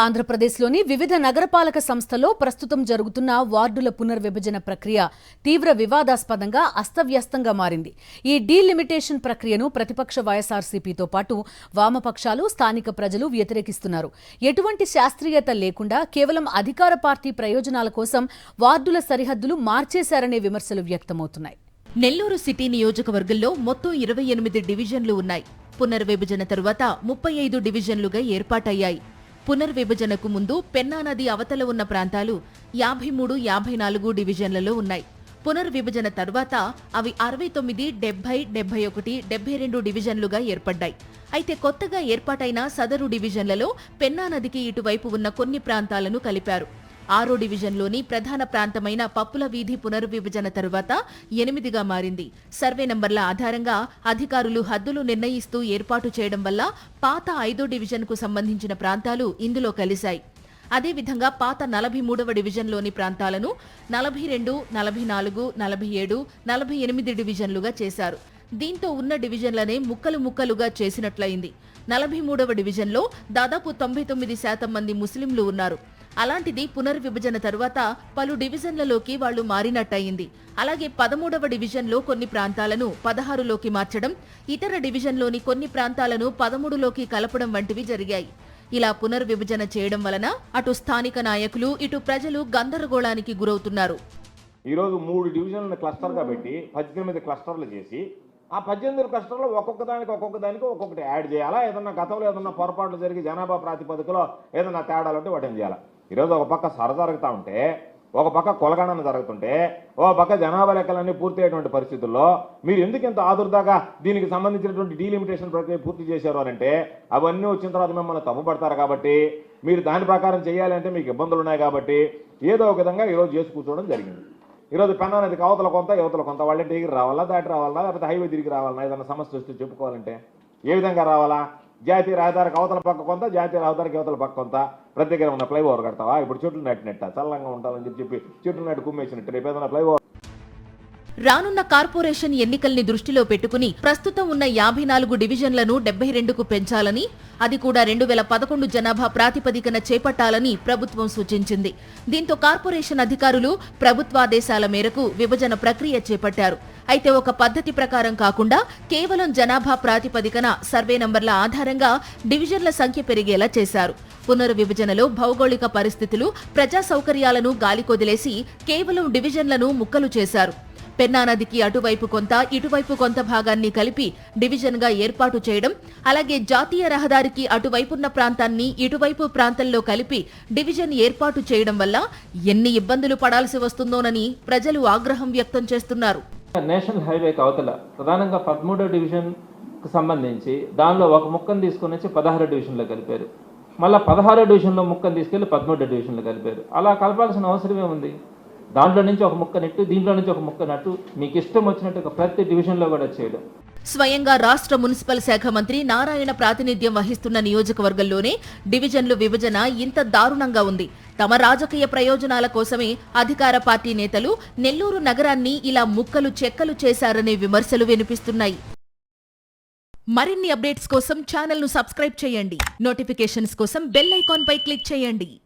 ఆంధ్రప్రదేశ్లోని వివిధ నగరపాలక సంస్థల్లో ప్రస్తుతం జరుగుతున్న వార్డుల పునర్విభజన ప్రక్రియ తీవ్ర వివాదాస్పదంగా అస్తవ్యస్తంగా మారింది. ఈ డీలిమిటేషన్ ప్రక్రియను ప్రతిపక్ష వైఎస్ఆర్సీపీతో పాటు వామపక్షాలు, స్థానిక ప్రజలు వ్యతిరేకిస్తున్నారు. ఎటువంటి శాస్త్రీయత లేకుండా కేవలం అధికార పార్టీ ప్రయోజనాల కోసం వార్డుల సరిహద్దులు మార్చేశారనే విమర్శలు వ్యక్తమవుతున్నాయి. నెల్లూరు సిటీ నియోజకవర్గంలో మొత్తం 28 డివిజన్లు ఉన్నాయి. పునర్విభజన తరువాత 35 డివిజన్లుగా ఏర్పాటయ్యాయి. పునర్విభజనకు ముందు పెన్నా నది అవతల ఉన్న ప్రాంతాలు 53, 54 డివిజన్లలో ఉన్నాయి. పునర్విభజన తర్వాత అవి 69, 70, 71, 72 డివిజన్లుగా ఏర్పడ్డాయి. అయితే కొత్తగా ఏర్పాటైన సదరు డివిజన్లలో పెన్నా నదికి ఇటువైపు ఉన్న కొన్ని ప్రాంతాలను కలిపారు. 6వ డివిజన్లోని ప్రధాన ప్రాంతమైన పప్పుల వీధి పునర్విభజన తరువాత 8గా మారింది. సర్వే నంబర్ల ఆధారంగా అధికారులు హద్దులు నిర్ణయిస్తూ ఏర్పాటు చేయడం వల్ల పాత 5వ డివిజన్కు సంబంధించిన ప్రాంతాలు ఇందులో కలిశాయి. అదేవిధంగా పాత 43వ డివిజన్లోని ప్రాంతాలను 42, 44, 47, 48 డివిజన్లుగా చేశారు. దీంతో ఉన్న డివిజన్లనే ముక్కలుగా చేసినట్లయింది. 43వ డివిజన్లో దాదాపు 99% మంది ముస్లింలు ఉన్నారు. అలాంటిది పునర్విభజన తరువాత పలు డివిజన్లలోకి వాళ్లు మారినట్టయింది. అలాగే 13వ డివిజన్లో కొన్ని ప్రాంతాలను 16లోకి మార్చడం, ఇతర డివిజన్లోని కొన్ని ప్రాంతాలను 13లోకి కలపడం వంటివి జరిగాయి. ఇలా పునర్విభజన చేయడం వలన అటు స్థానిక నాయకులు, ఇటు ప్రజలు గందరగోళానికి గురవుతున్నారు. ఈరోజు 3 డివిజన్లను క్లస్టర్గా పెట్టి 18 క్లస్టర్లు చేసి ఆ 18 క్లస్టర్లో ఒక్కొక్క దానికి ఒక్కొక్కటి యాడ్ చేయాలా? ఏదన్నా గతంలో ఏదన్నా పొరపాట్లు జరిగి జనాభా ప్రాతిపదికలో ఏదన్నా తేడాలు ఉంటే వాటిని చేయాలా? ఈరోజు ఒక పక్క జరుగుతూ ఉంటే, ఒక పక్క కొలగణన జరుగుతుంటే, ఒక పక్క జనాభా లెక్కలన్నీ పూర్తి అయ్యేటువంటి పరిస్థితుల్లో మీరు ఎందుకు ఇంత ఆదుర్దాగా దీనికి సంబంధించినటువంటి డీలిమిటేషన్ ప్రక్రియ పూర్తి చేశారు అని అంటే, అవన్నీ వచ్చిన తర్వాత మిమ్మల్ని తప్పుపడతారు కాబట్టి, మీరు దాని ప్రకారం చేయాలంటే మీకు ఇబ్బందులు ఉన్నాయి కాబట్టి ఏదో ఒక విధంగా ఈరోజు చేసి కూర్చోవడం జరిగింది. ఈరోజు పెన్నా నదికి అవతల కొంత, యువతల కొంత, వాళ్ళంటే ఎగిరి రావాలా, దాటి రావాలా, లేకపోతే హైవే తిరిగి రావాలన్నా, ఏదైనా సమస్య వస్తే చెప్పుకోవాలంటే ఏ విధంగా రావాలా? జాతీయ రహదారికి అవతల పక్క కొంత, జాతీయ రహదారికి అవతల పక్క కొంత, ప్రతి దగ్గర ఉన్న ఫ్లైఓవర్ కడతావా? ఇప్పుడు చెట్లు నాటినట్ట చల్లంగా ఉండాలని చెప్పి చెట్లు నాటి కుమ్మేసినట్టు రేపు ఏదైనా ఫ్లైఓవర్. రానున్న కార్పొరేషన్ ఎన్నికల్ని దృష్టిలో పెట్టుకుని ప్రస్తుతం ఉన్న 54 డివిజన్లను 72కు పెంచాలని, అది కూడా 2011 జనాభా ప్రాతిపదికన చేపట్టాలని ప్రభుత్వం సూచించింది. దీంతో కార్పొరేషన్ అధికారులు ప్రభుత్వాదేశాల మేరకు విభజన ప్రక్రియ చేపట్టారు. అయితే ఒక పద్ధతి ప్రకారం కాకుండా కేవలం జనాభా ప్రాతిపదికన సర్వే నంబర్ల ఆధారంగా డివిజన్ల సంఖ్య పెరిగేలా చేశారు. పునర్విభజనలో భౌగోళిక పరిస్థితులు, ప్రజా సౌకర్యాలను గాలికొదిలేసి కేవలం డివిజన్లను ముక్కలు చేశారు. పెన్నా నదికి అటువైపు కొంత, ఇటువైపు కొంత భాగాన్ని కలిపి డివిజన్గా ఏర్పాటు చేయడం, అలాగే జాతీయ రహదారికి అటువైపున్న ప్రాంతాన్ని ఇటువైపు ప్రాంతంలో కలిపి డివిజన్ ఏర్పాటు చేయడం వల్ల ఎన్ని ఇబ్బందులు పడాల్సి వస్తుందోనని ప్రజలు ఆగ్రహం వ్యక్తం చేస్తున్నారు. నేషనల్ హైవేకి అవతల ప్రధానంగా 13వ డివిజన్ కు సంబంధించి దానిలో ఒక ముక్కను తీసుకుని వచ్చి 16వ డివిజన్లో కలిపారు. మళ్ళీ 16వ డివిజన్లో ముక్కను తీసుకెళ్లి 13వ డివిజన్లో కలిపారు. అలా కలపాల్సిన అవసరమే ఉంది? దాంట్లో నుంచి ఒక ముక్క నెట్టు, దీంట్లో నుంచి ఒక ముక్క నట్టు, మీకు ఇష్టం వచ్చినట్టు ప్రతి డివిజన్లో కూడా చేయడం. స్వయంగా రాష్ట్ర మున్సిపల్ శాఖ మంత్రి నారాయణ ప్రాతినిధ్యం వహిస్తున్న నియోజకవర్గంలోనే డివిజన్లు విభజన ఇంత దారుణంగా ఉంది. తమ రాజకీయ ప్రయోజనాల కోసమే అధికార పార్టీ నేతలు నెల్లూరు నగరాన్ని ఇలా ముక్కలు చెక్కలు చేశారనే విమర్శలు వినిపిస్తున్నాయి. మరిన్ని అప్డేట్స్ కోసం ఛానల్ను సబ్స్క్రైబ్ చేయండి. నోటిఫికేషన్స్ కోసం బెల్ ఐకాన్ పై క్లిక్ చేయండి.